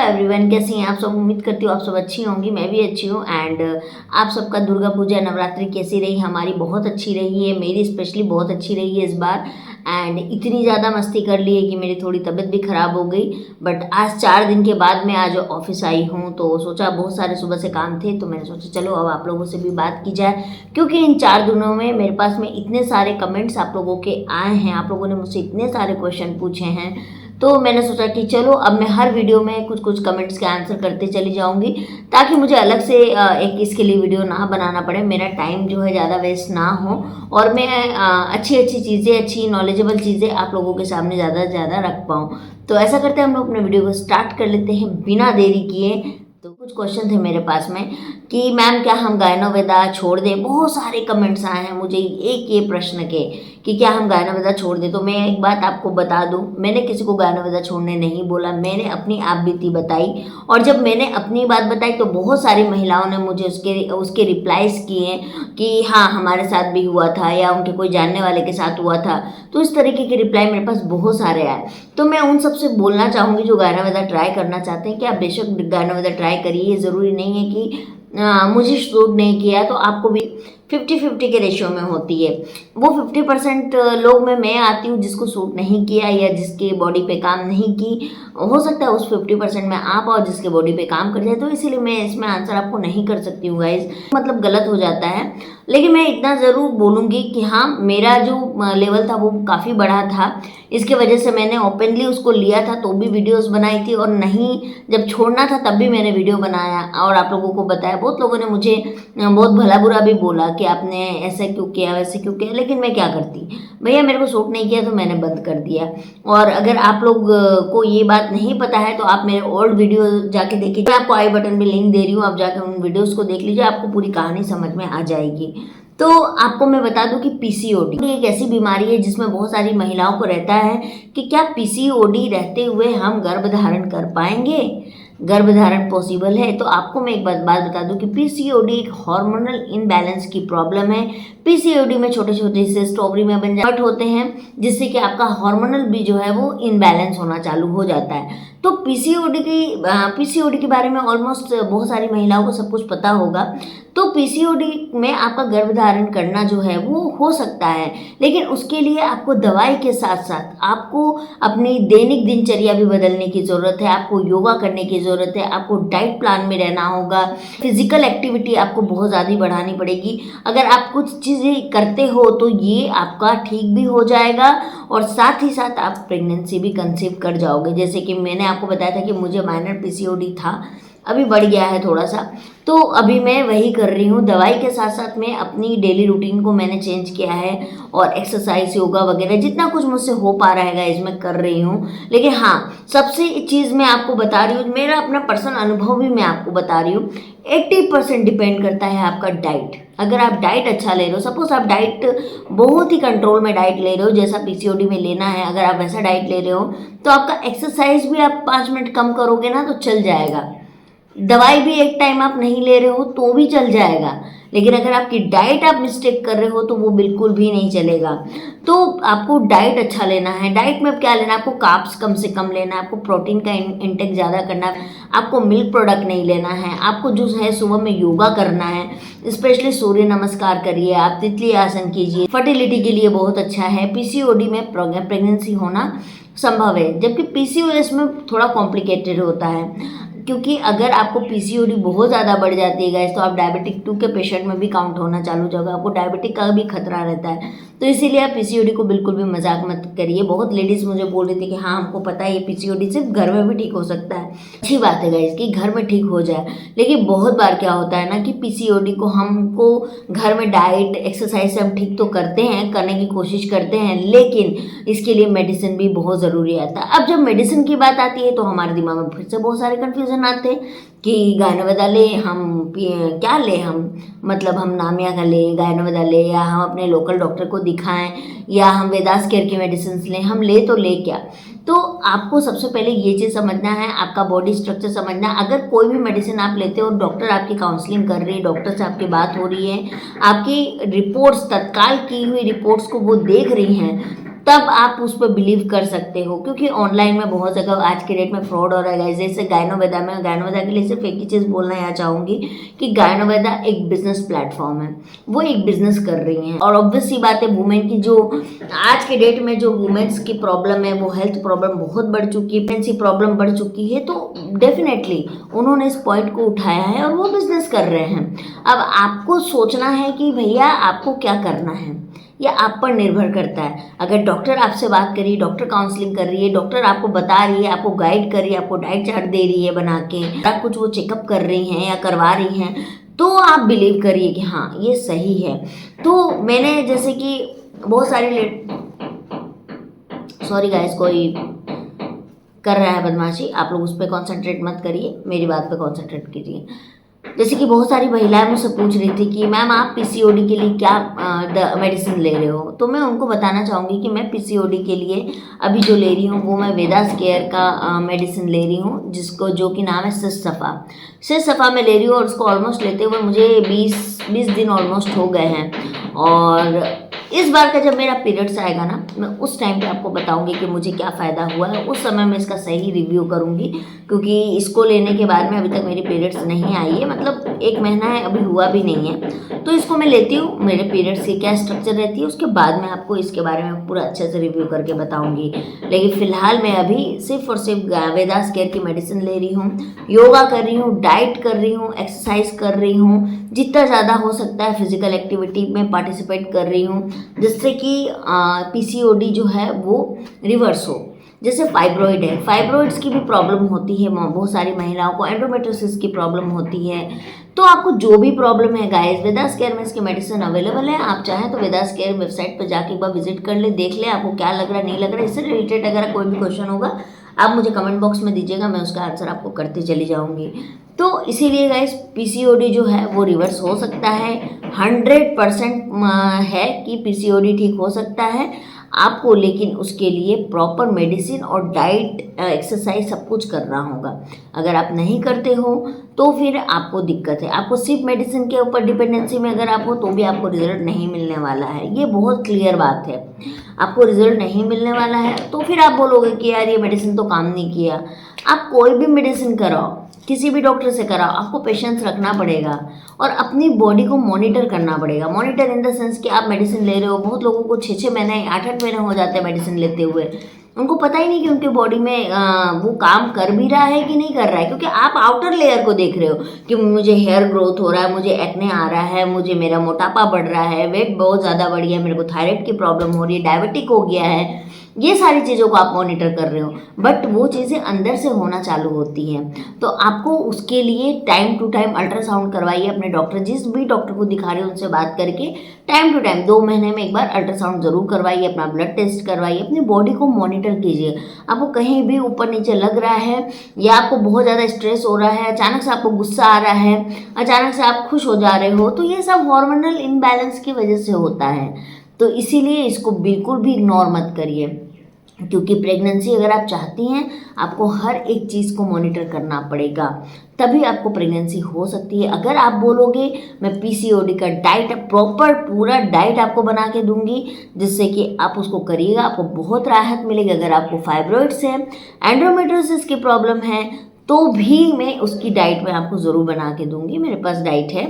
Everyone, कैसी हैं आप सब। उम्मीद करती हूँ आप सब अच्छी होंगी, मैं भी अच्छी हूँ। एंड आप सबका दुर्गा पूजा नवरात्रि कैसी रही। हमारी बहुत अच्छी रही है, मेरी स्पेशली बहुत अच्छी रही है इस बार। एंड इतनी ज़्यादा मस्ती कर ली है कि मेरी थोड़ी तबीयत भी ख़राब हो गई। बट आज 4 दिन के बाद मैं आज ऑफिस आई हूँ, तो सोचा बहुत सारे सुबह से काम थे, तो मैंने सोचा चलो अब आप लोगों से भी बात की जाए। क्योंकि इन 4 दिनों में मेरे पास में इतने सारे कमेंट्स आप लोगों के आए हैं, आप लोगों ने मुझसे इतने सारे क्वेश्चन पूछे हैं, तो मैंने सोचा कि चलो अब मैं हर वीडियो में कुछ कुछ कमेंट्स के आंसर करते चली जाऊंगी, ताकि मुझे अलग से एक इसके लिए वीडियो ना बनाना पड़े, मेरा टाइम जो है ज़्यादा वेस्ट ना हो और मैं अच्छी अच्छी चीज़ें, अच्छी नॉलेजेबल चीज़ें आप लोगों के सामने ज़्यादा से ज़्यादा रख पाऊँ। तो ऐसा करते हैं हम लोग अपने वीडियो को स्टार्ट कर लेते हैं बिना देरी किए। तो कुछ क्वेश्चन थे मेरे पास में कि मैम क्या हम गायनोवेदा छोड़ दें। बहुत सारे कमेंट्स आए हैं मुझे एक ये प्रश्न के कि क्या हम गायनोवेदा छोड़ दें। तो मैं एक बात आपको बता दूं, मैंने किसी को गायनोवेदा छोड़ने नहीं बोला, मैंने अपनी आप बीती बताई। और जब मैंने अपनी बात बताई तो बहुत सारी महिलाओं ने मुझे उसके रिप्लाईज किए कि हाँ हमारे साथ भी हुआ था या उनके कोई जानने वाले के साथ हुआ था। तो इस तरीके के रिप्लाई मेरे पास बहुत सारे आए। तो मैं उन सबसे बोलना चाहूँगी जो गायनोवेदा ट्राई करना चाहते हैं कि आप बेशक गायनोवेदा ट्राई करिए। ये ज़रूरी नहीं है कि मुझे सूट नहीं किया तो आपको भी 50-50 के रेशियो में होती है। वो 50% लोग में मैं आती हूँ जिसको सूट नहीं किया या जिसके बॉडी पे काम नहीं की। हो सकता है उस 50% में आप और जिसके बॉडी पे काम कर जाए, तो इसीलिए मैं इसमें आंसर आपको नहीं कर सकती हूँ गाइज, मतलब गलत हो जाता है। लेकिन मैं इतना ज़रूर बोलूँगी कि हाँ मेरा जो लेवल था वो काफ़ी बड़ा था, इसके वजह से मैंने ओपनली उसको लिया था तो भी वीडियोस बनाई थी, और नहीं जब छोड़ना था तब भी मैंने वीडियो बनाया और आप लोगों को बताया। बहुत लोगों ने मुझे बहुत भला बुरा भी बोला कि आपने ऐसा क्यों किया, वैसे क्यों किया, लेकिन मैं क्या करती भैया, मेरे को सूट नहीं किया तो मैंने बंद कर दिया। और अगर आप लोग को ये बात नहीं पता है तो आप मेरे ओल्ड वीडियो जाके देखिए, मैं आपको आई बटन में लिंक दे रही हूँ, आप जाकर उन वीडियोस को देख लीजिए, आपको पूरी कहानी समझ में आ जाएगी। तो आपको मैं बता दूं कि पीसीओडी एक ऐसी बीमारी है जिसमें बहुत सारी महिलाओं को रहता है कि क्या पीसीओडी रहते हुए हम गर्भ धारण कर पाएंगे, गर्भधारण पॉसिबल है। तो आपको मैं एक बात बता दूं कि पीसीओडी एक हार्मोनल इनबैलेंस की प्रॉब्लम है। पीसीओडी में छोटे छोटे से स्ट्रॉबेरी में बन जाते होते हैं, जिससे कि आपका हार्मोनल भी जो है वो इनबैलेंस होना चालू हो जाता है। तो पीसीओडी के बारे में ऑलमोस्ट बहुत सारी महिलाओं को सब कुछ पता होगा। तो पीसीओडी में आपका गर्भधारण करना जो है वो हो सकता है, लेकिन उसके लिए आपको दवाई के साथ साथ आपको अपनी दैनिक दिनचर्या भी बदलने की ज़रूरत है, आपको योगा करने की ज़रूरत है, आपको डाइट प्लान में रहना होगा, फिजिकल एक्टिविटी आपको बहुत ज़्यादा बढ़ानी पड़ेगी। अगर आप कुछ चीज़ें करते हो तो ये आपका ठीक भी हो जाएगा और साथ ही साथ आप प्रेगनेंसी भी कंसीव कर जाओगे। जैसे कि मैंने आपको बताया था कि मुझे माइनर पीसीओडी था, अभी बढ़ गया है थोड़ा सा, तो अभी मैं वही कर रही हूँ। दवाई के साथ साथ में अपनी डेली रूटीन को मैंने चेंज किया है और एक्सरसाइज, योगा वगैरह जितना कुछ मुझसे हो पा रहा है इसमें कर रही हूँ। लेकिन हाँ सबसे चीज़ मैं आपको बता रही हूँ, मेरा अपना पर्सनल अनुभव भी मैं आपको बता रही हूँ, 80% डिपेंड करता है आपका डाइट। अगर आप डाइट अच्छा ले रहे हो, सपोज आप डाइट बहुत ही कंट्रोल में डाइट ले रहे हो जैसा पीसीओडी में लेना है, अगर आप वैसा डाइट ले रहे हो तो आपका एक्सरसाइज भी आप 5 मिनट कम करोगे ना तो चल जाएगा। दवाई भी एक टाइम आप नहीं ले रहे हो तो भी चल जाएगा, लेकिन अगर आपकी डाइट आप मिस्टेक कर रहे हो तो वो बिल्कुल भी नहीं चलेगा। तो आपको डाइट अच्छा लेना है। डाइट में क्या लेना है, आपको कार्ब्स कम से कम लेना है, आपको प्रोटीन का इंटेक ज़्यादा करना है, आपको मिल्क प्रोडक्ट नहीं लेना है, आपको जो है सुबह में योगा करना है, स्पेशली सूर्य नमस्कार करिए, आप तितली आसन कीजिए, फर्टिलिटी के लिए बहुत अच्छा है। पीसीओडी में प्रेगनेंसी होना संभव है, जबकि पीसीओएस में थोड़ा कॉम्प्लिकेटेड होता है, क्योंकि अगर आपको पीसीओडी बहुत ज़्यादा बढ़ जाती है गाइस तो आप डायबिटिक 2 के पेशेंट में भी काउंट होना चालू हो जाएगा, आपको डायबिटिक का भी खतरा रहता है। तो इसीलिए आप पीसीओडी को बिल्कुल भी मजाक मत करिए। बहुत लेडीज़ मुझे बोल रही थी कि हाँ हमको पता है ये पीसीओडी सिर्फ घर में भी ठीक हो सकता है। अच्छी बात है गाइस कि घर में ठीक हो जाए, लेकिन बहुत बार क्या होता है ना कि पीसीओडी को हमको घर में डाइट एक्सरसाइज से हम ठीक तो करते हैं, करने की कोशिश करते हैं, लेकिन इसके लिए मेडिसिन भी बहुत ज़रूरी आता है। अब जब मेडिसिन की बात आती है तो हमारे दिमाग में फिर से बहुत सारे कन्फ्यूजन आते हैं कि गायनोवेदा ले हम क्या ले, हम मतलब हम नामिया का ले, गायनोवेदा ले, या हम अपने लोकल डॉक्टर को दिखाएं, या हम वेदास केयर की मेडिसिन लें, हम ले तो ले क्या। तो आपको सबसे पहले ये चीज़ समझना है, आपका बॉडी स्ट्रक्चर समझना है। अगर कोई भी मेडिसिन आप लेते हो, डॉक्टर आपकी काउंसलिंग कर रही है, डॉक्टर से आपकी बात हो रही है, आपकी रिपोर्ट्स तत्काल की हुई रिपोर्ट्स को वो देख रही हैं, तब आप उस पर बिलीव कर सकते हो, क्योंकि ऑनलाइन में बहुत जगह आज के डेट में फ्रॉड हो रहा है गाइस। जैसे गायनोवेदा में, गायनोवेदा के लिए सिर्फ एक ही चीज़ बोलना यहाँ चाहूँगी कि गायनोवेदा एक बिजनेस प्लेटफॉर्म है, वो एक बिजनेस कर रही हैं। और ऑब्वियस सी बात है, वुमेन की जो आज के डेट में जो वुमेन्स की प्रॉब्लम है, वो हेल्थ प्रॉब्लम बहुत बढ़ चुकी है, प्रेगनेंसी प्रॉब्लम बढ़ चुकी है, तो डेफिनेटली उन्होंने इस पॉइंट को उठाया है और वो बिजनेस कर रहे हैं। अब आपको सोचना है कि भैया आपको क्या करना है, या आप पर निर्भर करता है। अगर डॉक्टर आपसे बात कर रही है, डॉक्टर काउंसलिंग कर रही है, डॉक्टर आपको बता रही है, आपको गाइड कर रही है, आपको डाइट चार्ट दे रही है बना के, सब कुछ वो चेकअप कर रही हैं या करवा रही हैं, तो आप बिलीव करिए कि हाँ ये सही है। तो मैंने जैसे कि बहुत सारी सॉरी गाइस, कोई कर रहा है बदमाशी, आप लोग उस पर कॉन्सेंट्रेट मत करिए, मेरी बात पे कॉन्सेंट्रेट कीजिए। जैसे कि बहुत सारी महिलाएं मुझसे पूछ रही थी कि मैम आप पीसीओडी के लिए क्या मेडिसिन ले रहे हो, तो मैं उनको बताना चाहूँगी कि मैं पीसीओडी के लिए अभी जो ले रही हूँ वो मैं वेदास केयर का मेडिसिन ले रही हूँ, जिसको जो कि नाम है सिसफा में ले रही हूँ। और उसको ऑलमोस्ट लेते हुए मुझे 20 दिन ऑलमोस्ट हो गए हैं। और इस बार का जब मेरा पीरियड्स आएगा ना, मैं उस टाइम पे आपको बताऊंगी कि मुझे क्या फ़ायदा हुआ है, उस समय मैं इसका सही रिव्यू करूंगी, क्योंकि इसको लेने के बाद में अभी तक मेरी पीरियड्स नहीं आई है, मतलब 1 महीना है, अभी हुआ भी नहीं है। तो इसको मैं लेती हूँ, मेरे पीरियड्स की क्या स्ट्रक्चर रहती है, उसके बाद में आपको इसके बारे में पूरा अच्छे से रिव्यू करके बताऊँगी। लेकिन फ़िलहाल मैं अभी सिर्फ और सिर्फ वेदास केयर की मेडिसिन ले रही हूँ, योगा कर रही हूँ, डाइट कर रही हूँ, एक्सरसाइज कर रही हूँ, जितना ज़्यादा हो सकता है फिजिकल एक्टिविटी में पार्टिसिपेट कर रही हूँ, जिससे कि पीसीओडी जो है वो रिवर्स हो। जैसे फाइब्रॉइड है, फाइब्रॉइड्स की भी प्रॉब्लम होती है बहुत सारी महिलाओं को, एंडोमेट्रियोसिस की प्रॉब्लम होती है। तो आपको जो भी प्रॉब्लम है गाइस, वेदास केयर में इसकी मेडिसिन अवेलेबल है। आप चाहें तो वेदास केयर वेबसाइट पर जाके एक बार विजिट कर ले, देख ले आपको क्या लग रहा है, नहीं लग रहा है। इससे रिलेटेड अगर कोई भी क्वेश्चन होगा आप मुझे कमेंट बॉक्स में दीजिएगा, मैं उसका आंसर आपको करती चली जाऊंगी। तो इसीलिए गाइस पीसीओडी जो है वो रिवर्स हो सकता है, 100% है कि पीसीओडी ठीक हो सकता है आपको, लेकिन उसके लिए प्रॉपर मेडिसिन और डाइट एक्सरसाइज सब कुछ करना होगा। अगर आप नहीं करते हो तो फिर आपको दिक्कत है। आपको सिर्फ मेडिसिन के ऊपर डिपेंडेंसी में अगर आप हो तो भी आपको रिजल्ट नहीं मिलने वाला है, ये बहुत क्लियर बात है। आपको रिजल्ट नहीं मिलने वाला है तो फिर आप बोलोगे कि यार ये मेडिसिन तो काम नहीं किया। आप कोई भी मेडिसिन कराओ, किसी भी डॉक्टर से कराओ, आपको पेशेंस रखना पड़ेगा और अपनी बॉडी को मॉनिटर करना पड़ेगा। मॉनिटर इन द सेंस कि आप मेडिसिन ले रहे हो, बहुत लोगों को 6 महीने 8 महीने हो जाते हैं मेडिसिन लेते हुए, उनको पता ही नहीं कि उनके बॉडी में वो काम कर भी रहा है कि नहीं कर रहा है, क्योंकि आप आउटर लेयर को देख रहे हो कि मुझे हेयर ग्रोथ हो रहा है, मुझे एक्ने आ रहा है, मुझे मेरा मोटापा बढ़ रहा है, वेट बहुत ज़्यादा बढ़ गया है, मेरे को थायराइड की प्रॉब्लम हो रही है, डायबिटिक हो गया है, ये सारी चीज़ों को आप मॉनिटर कर रहे हो, बट वो चीज़ें अंदर से होना चालू होती हैं। तो आपको उसके लिए टाइम टू टाइम अल्ट्रासाउंड करवाइए अपने डॉक्टर, जिस भी डॉक्टर को दिखा रहे हो उनसे बात करके टाइम टू टाइम 2 महीने में एक बार अल्ट्रासाउंड जरूर करवाइए, अपना ब्लड टेस्ट करवाइए, अपनी बॉडी को मॉनिटर कीजिए। आपको कहीं भी ऊपर नीचे लग रहा है या आपको बहुत ज़्यादा स्ट्रेस हो रहा है, अचानक से आपको गुस्सा आ रहा है, अचानक से आप खुश हो जा रहे हो, तो ये सब हार्मोनल इम्बैलेंस की वजह से होता है। तो इसीलिए इसको बिल्कुल भी इग्नोर मत करिए, क्योंकि प्रेगनेंसी अगर आप चाहती हैं आपको हर एक चीज़ को मॉनिटर करना पड़ेगा, तभी आपको प्रेगनेंसी हो सकती है। अगर आप बोलोगे मैं पीसीओडी का डाइट प्रॉपर पूरा डाइट आपको बना के दूंगी जिससे कि आप उसको करिएगा, आपको बहुत राहत मिलेगी। अगर आपको फाइब्रॉइड्स है, एंडोमेट्रियोसिस की प्रॉब्लम है, तो भी मैं उसकी डाइट में आपको ज़रूर बना के दूंगी, मेरे पास डाइट है।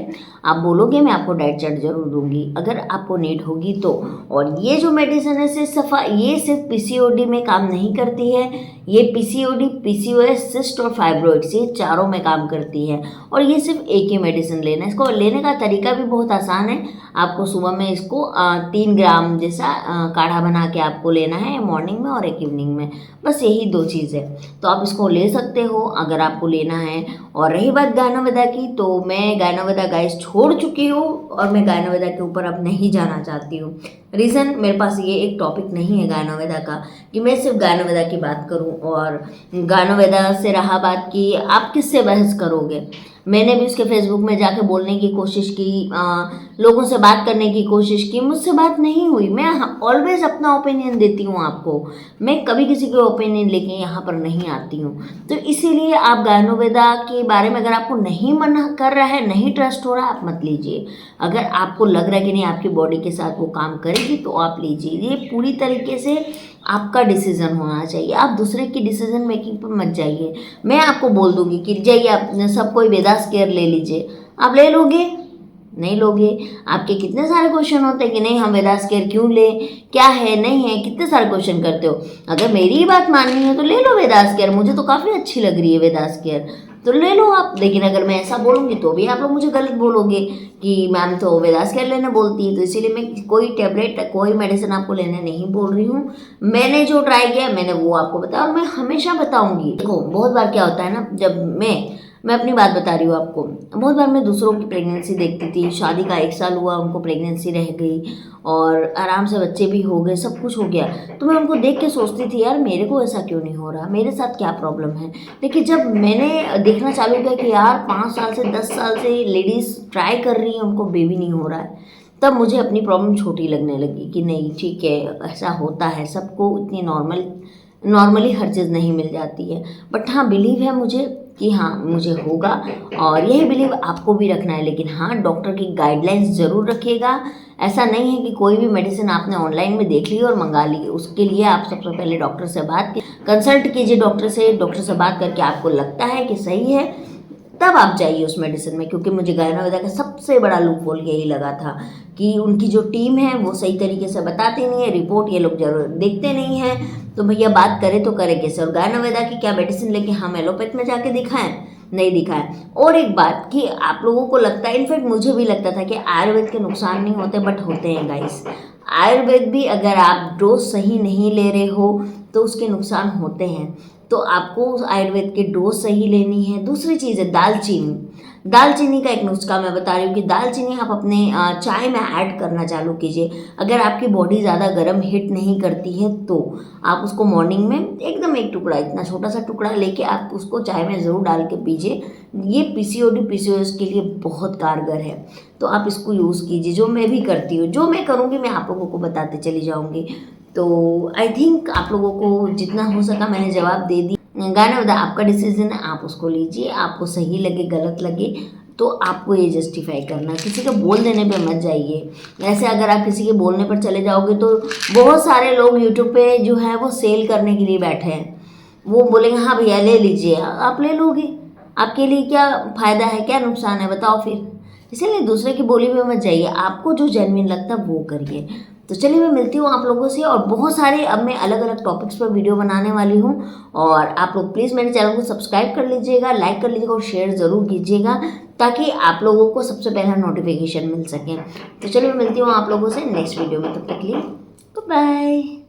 आप बोलोगे मैं आपको डाइट चार्ट ज़रूर दूंगी अगर आपको नीड होगी तो। और ये जो मेडिसिन है सिसफा, ये सिर्फ पीसीओडी में काम नहीं करती है, ये पीसीओडी, पीसीओएस, सिस्ट और फाइब्रॉइड्स ये चारों में काम करती है। और ये सिर्फ एक ही मेडिसिन लेना है। इसको लेने का तरीका भी बहुत आसान है। आपको सुबह में इसको 3 ग्राम जैसा काढ़ा बना के आपको लेना है, मॉर्निंग में और एक इवनिंग में, बस यही 2 चीज़ है। तो आप इसको ले सकते हो अगर आपको लेना है। और रही बात गायनोवेदा की, तो मैं गायनोवेदा गाइस छोड़ चुकी हूँ और मैं गायनोवेदा के ऊपर अब नहीं जाना चाहती हूँ। रीज़न, मेरे पास ये एक टॉपिक नहीं है गायनोवेदा का कि मैं सिर्फ गायनोवेदा की बात करूँ। और गायनोवेदा से रहा बात कि आप किससे बहस करोगे, मैंने भी उसके फेसबुक में जाके बोलने की कोशिश की, लोगों से बात करने की कोशिश की, मुझसे बात नहीं हुई। मैं ऑलवेज अपना ओपिनियन देती हूँ आपको, मैं कभी किसी के ओपिनियन लेके यहाँ पर नहीं आती हूँ। तो इसीलिए आप गायनोवेदा के बारे में अगर आपको नहीं मन कर रहा है, नहीं ट्रस्ट हो रहा है, आप मत लीजिए। अगर आपको लग रहा है कि नहीं आपकी बॉडी के साथ वो काम करेगी तो आप लीजिए। ये पूरी तरीके से आपका डिसीज़न होना चाहिए, आप दूसरे की डिसीज़न मेकिंग पर मत जाइए। मैं आपको बोल दूंगी कि जाइए आप सब कोई वेदास केयर ले लीजिए, आप ले लोगे? नहीं लोगे। आपके कितने सारे क्वेश्चन होते हैं कि नहीं हम वेदास केयर क्यों ले, क्या है नहीं है, कितने सारे क्वेश्चन करते हो। अगर मेरी ही बात माननी है तो ले लो वेदास केयर, मुझे तो काफ़ी अच्छी लग रही है वेदास केयर, तो ले लो आप। लेकिन अगर मैं ऐसा बोलूँगी तो भी आप लोग मुझे गलत बोलोगे कि मैम तो वेदास केयर लेने बोलती है। तो इसीलिए मैं कोई टैबलेट कोई मेडिसिन आपको लेने नहीं बोल रही हूँ। मैंने जो ट्राई किया मैंने वो आपको बताया और मैं हमेशा बताऊँगी। देखो बहुत बार क्या होता है ना, जब मैं अपनी बात बता रही हूँ आपको, बहुत बार मैं दूसरों की प्रेगनेंसी देखती थी, शादी का 1 साल हुआ उनको प्रेगनेंसी रह गई और आराम से बच्चे भी हो गए, सब कुछ हो गया। तो मैं उनको देख के सोचती थी यार मेरे को ऐसा क्यों नहीं हो रहा, मेरे साथ क्या प्रॉब्लम है। लेकिन जब मैंने देखना चालू किया कि यार 5 साल से 10 साल से लेडीज़ ट्राई कर रही हैं, उनको बेबी नहीं हो रहा है, तब मुझे अपनी प्रॉब्लम छोटी लगने लगी कि नहीं ठीक है ऐसा होता है, सबको इतनी नॉर्मली हर चीज़ नहीं मिल जाती है। बट हाँ बिलीव है मुझे कि हाँ मुझे होगा और यही बिलीव आपको भी रखना है। लेकिन हाँ डॉक्टर की गाइडलाइंस ज़रूर रखिएगा। ऐसा नहीं है कि कोई भी मेडिसिन आपने ऑनलाइन में देख ली और मंगा ली, उसके लिए आप सबसे पहले डॉक्टर से कंसल्ट कीजिए। डॉक्टर से बात करके आपको लगता है कि सही है तब आप जाइए उस मेडिसिन में। क्योंकि मुझे गायनोवेदा का सबसे बड़ा लूपहोल यही लगा था कि उनकी जो टीम है वो सही तरीके से बताती नहीं है, रिपोर्ट ये लोग जरूर देखते नहीं हैं। तो भैया बात करें तो करें कैसे। और गायनोवेदा की क्या मेडिसिन लेके हम एलोपैथ में जाके दिखाएं, नहीं दिखाएं। और एक बात कि आप लोगों को लगता है, इनफैक्ट मुझे भी लगता था कि आयुर्वेद के नुकसान नहीं होते, बट होते हैं गाइस। आयुर्वेद भी अगर आप डोज सही नहीं ले रहे हो तो उसके नुकसान होते हैं। तो आपको आयुर्वेद के डोज सही लेनी है। दूसरी चीज़ है दालचीनी का एक नुस्खा मैं बता रही हूँ कि दालचीनी आप अपने चाय में ऐड करना चालू कीजिए। अगर आपकी बॉडी ज़्यादा गर्म हिट नहीं करती है तो आप उसको मॉर्निंग में एकदम एक टुकड़ा, इतना छोटा सा टुकड़ा लेके आप उसको चाय में ज़रूर डाल के पीजिए। ये पीसीओएस के लिए बहुत कारगर है, तो आप इसको यूज़ कीजिए, जो मैं भी करती हूँ। जो मैं करूँगी मैं आप लोगों को बताते चली जाऊँगी। तो आई थिंक आप लोगों को जितना हो सका मैंने जवाब दे दी। गायनोवेदा आपका डिसीजन है, आप उसको लीजिए। आपको सही लगे गलत लगे तो आपको ये जस्टिफाई करना, किसी के बोल देने पे मत जाइए। ऐसे अगर आप किसी के बोलने पर चले जाओगे तो बहुत सारे लोग यूट्यूब पे जो है वो सेल करने के लिए बैठे हैं। वो बोलेंगे हाँ भैया ले लीजिए, आप ले लोगे, आपके लिए क्या फ़ायदा है, क्या नुकसान है बताओ फिर। इसीलिए दूसरे की बोली में मत जाइए, आपको जो जेन्युइन लगता है वो करिए। तो चलिए मैं मिलती हूँ आप लोगों से और बहुत सारे अब मैं अलग अलग टॉपिक्स पर वीडियो बनाने वाली हूँ। और आप लोग प्लीज़ मेरे चैनल को सब्सक्राइब कर लीजिएगा, लाइक कर लीजिएगा और शेयर ज़रूर कीजिएगा ताकि आप लोगों को सबसे पहला नोटिफिकेशन मिल सके। तो चलिए मैं मिलती हूँ आप लोगों से नेक्स्ट वीडियो में, तब तक के लिए बाय।